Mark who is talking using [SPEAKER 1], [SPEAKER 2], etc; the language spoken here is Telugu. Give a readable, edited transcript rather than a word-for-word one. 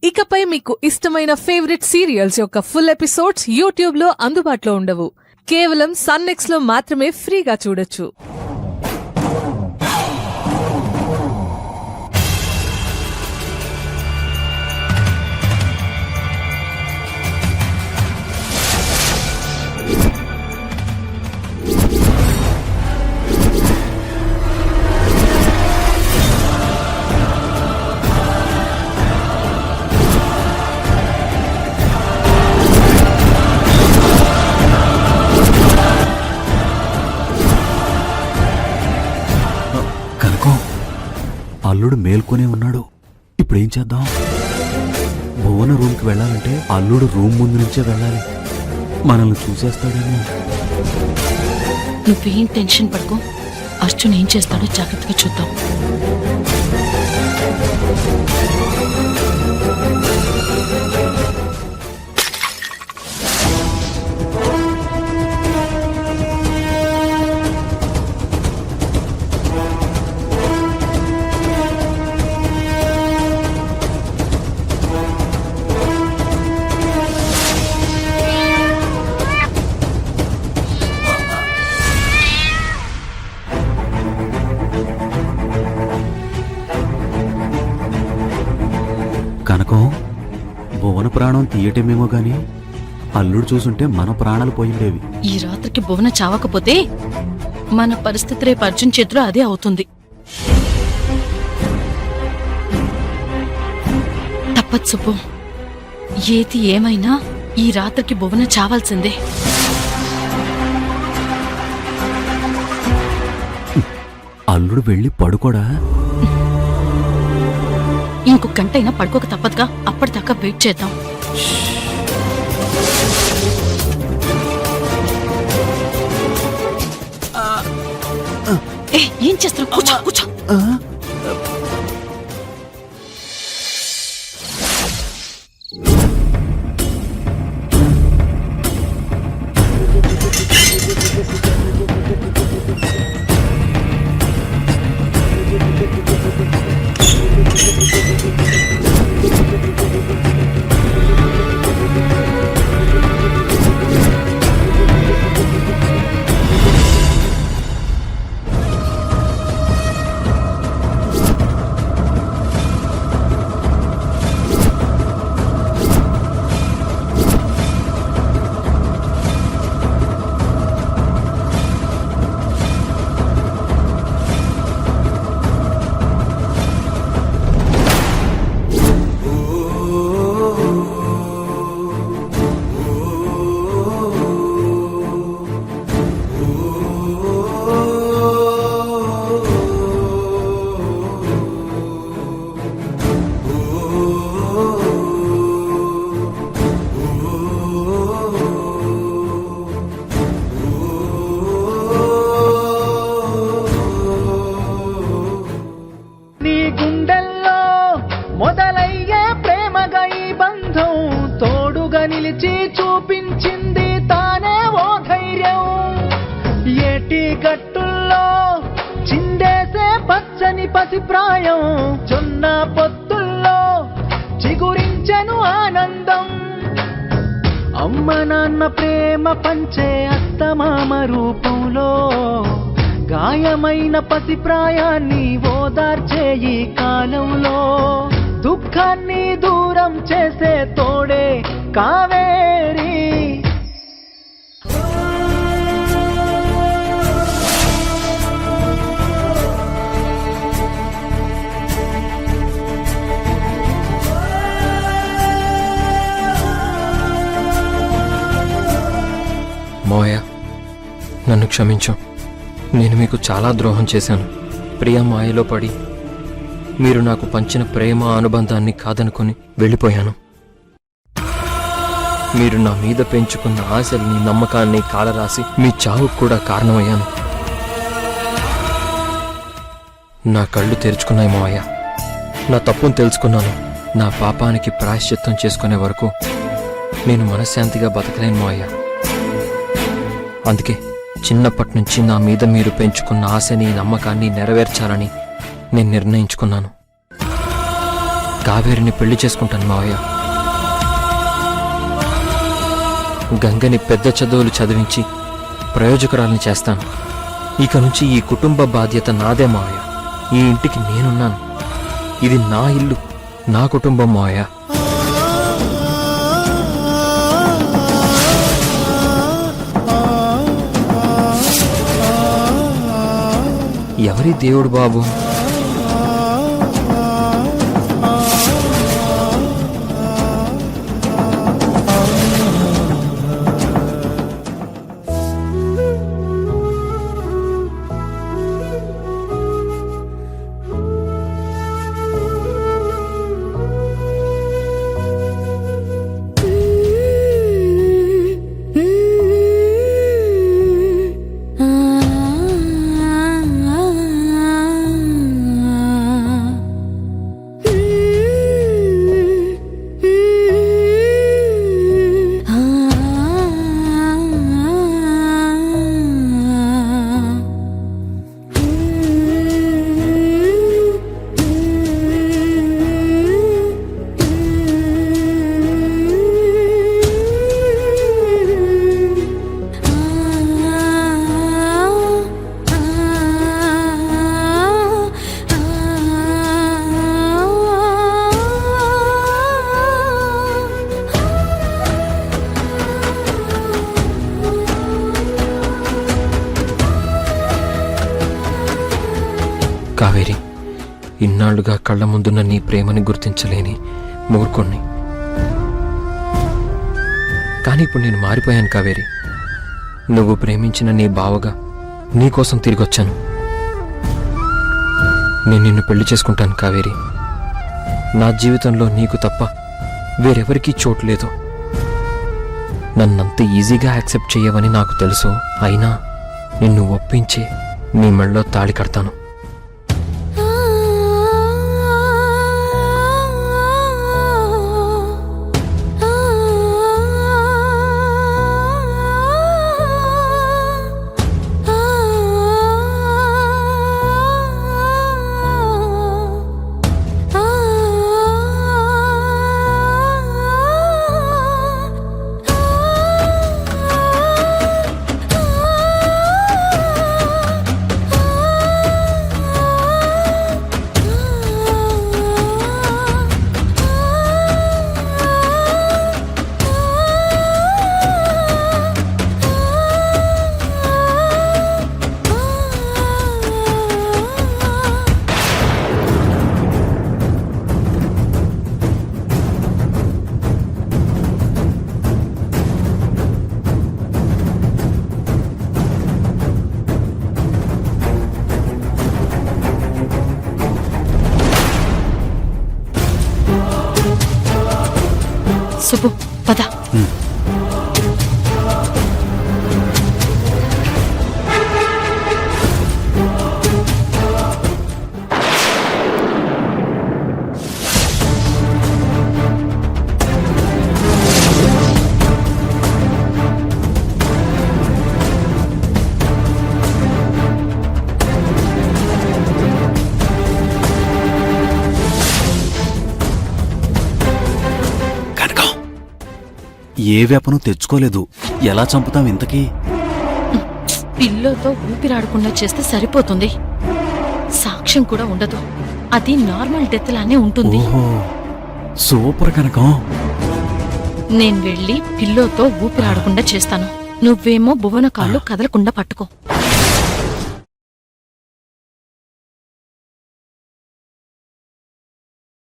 [SPEAKER 1] ఇకపై మీకు ఇష్టమైన ఫేవరెట్ సీరియల్స్ యొక్క ఫుల్ ఎపిసోడ్స్ యూట్యూబ్ లో అందుబాటులో ఉండవు. కేవలం సన్నెక్స్ లో మాత్రమే ఫ్రీగా చూడొచ్చు.
[SPEAKER 2] అల్లుడు మేల్కొనే ఉన్నాడు. ఇప్పుడేం చేద్దాం? భువన రూమ్కి వెళ్ళాలంటే అల్లుడు రూమ్ ముందు నుంచే వెళ్ళాలి. మనల్ని చూసేస్తాడేమో.
[SPEAKER 3] నువ్వేం టెన్షన్ పడుకో. అర్జున్ ఏం చేస్తాడో జాగ్రత్తగా చూద్దాం.
[SPEAKER 2] కనకం, భువన ప్రాణం తీయటమేమో గాని అల్లుడు చూసుంటే మన ప్రాణాలు పోయిండేవి.
[SPEAKER 3] ఈ రాత్రికి భువన చావకపోతే మన పరిస్థితి రేపు అర్జున్ చేతిలో అదే అవుతుంది. తప్పదు సుబ్బు. ఏది ఏమైనా ఈ రాత్రికి భువన చావాల్సిందే.
[SPEAKER 2] అల్లుడు వెళ్ళి పడుకోడా?
[SPEAKER 3] ఇంకొక గంటైనా పడుకోక తప్పదుగా. అప్పటిదాకా వెయిట్ చేద్దాం. ఏం చేస్తావు? కూర్చో కూర్చో.
[SPEAKER 4] నిలిచి చూపించింది తానే ఓ ధైర్యం. ఏటి గట్టుల్లో చిందేసే పచ్చని పసిప్రాయం. జొన్న పొత్తుల్లో చిగురించెను ఆనందం. అమ్మ నాన్న ప్రేమ పంచే అత్తమామ రూపంలో గాయమైన పసిప్రాయాన్ని ఓదార్చే ఈ కాలంలో దుఃఖాన్ని దూరం చేసే తోడే కావేరి.
[SPEAKER 5] మోయ, నన్ను క్షమించు. నేను మీకు చాలా ద్రోహం చేశాను. ప్రియ మాయలో పడి మీరు నాకు పంచిన ప్రేమ అనుబంధాన్ని కాదనుకొని వెళ్ళిపోయాను. మీరు నా మీద పెంచుకున్న ఆశల్ని నమ్మకాన్ని కాలరాసి మీ చావుకు కూడా కారణమయ్యాను. నా కళ్ళు తెరుచుకున్నాయి మావయ్య. నా తప్పును తెలుసుకున్నాను. నా పాపానికి ప్రాయశ్చిత్తం చేసుకునే వరకు నేను మనశ్శాంతిగా బతకలేను మావయ్య. అందుకే చిన్నప్పటి నుంచి నా మీద మీరు పెంచుకున్న ఆశని నమ్మకాన్ని నెరవేర్చాలని నేను నిర్ణయించుకున్నాను. కావేరిని పెళ్లి చేసుకుంటాను మావయ్య. గంగని పెద్ద చదువులు చదివించి ప్రయోజకురాల్ని చేస్తాను. ఇక నుంచి ఈ కుటుంబ బాధ్యత నాదే మావయ్య. ఈ ఇంటికి నేనున్నాను. ఇది నా ఇల్లు, నా కుటుంబం మావయ్య. ఎవరి దేవుడు బాబు? కావేరి, ఇన్నాళ్లుగా కళ్ళ ముందున్న నీ ప్రేమని గుర్తించలేని మూర్ఖుణ్ణి. కానీ ఇప్పుడు నేను మారిపోయాను కావేరి. నువ్వు ప్రేమించిన నీ బావగా నీకోసం తిరిగొచ్చాను. నేను నిన్ను పెళ్లి చేసుకుంటాను కావేరి. నా జీవితంలో నీకు తప్ప వేరెవరికీ చోటు లేదు. నన్నంత ఈజీగా యాక్సెప్ట్ చేయవని నాకు తెలుసు. అయినా నిన్ను ఒప్పించే నీ మెళ్ళలో తాళి కడతాను.
[SPEAKER 3] సుబ్బు, పద.
[SPEAKER 2] ఏ వేపను తెచ్చుకోలేదు. ఎలా చంపుతాం ఇంతకీ?
[SPEAKER 3] పిల్లోతో ఊపిరాడకుండా చేస్తే సరిపోతుంది. సాక్ష్యం కూడా ఉండదు. అది నార్మల్ డెత్ లానే ఉంటుంది.
[SPEAKER 2] ఓహో, సూపర్ కనకం.
[SPEAKER 3] నేను వెళ్ళి పిల్లోతో ఊపిరాడకుండా చేస్తాను. నువ్వేమో భువన కాళ్ళు కదలకుండా పట్టుకో.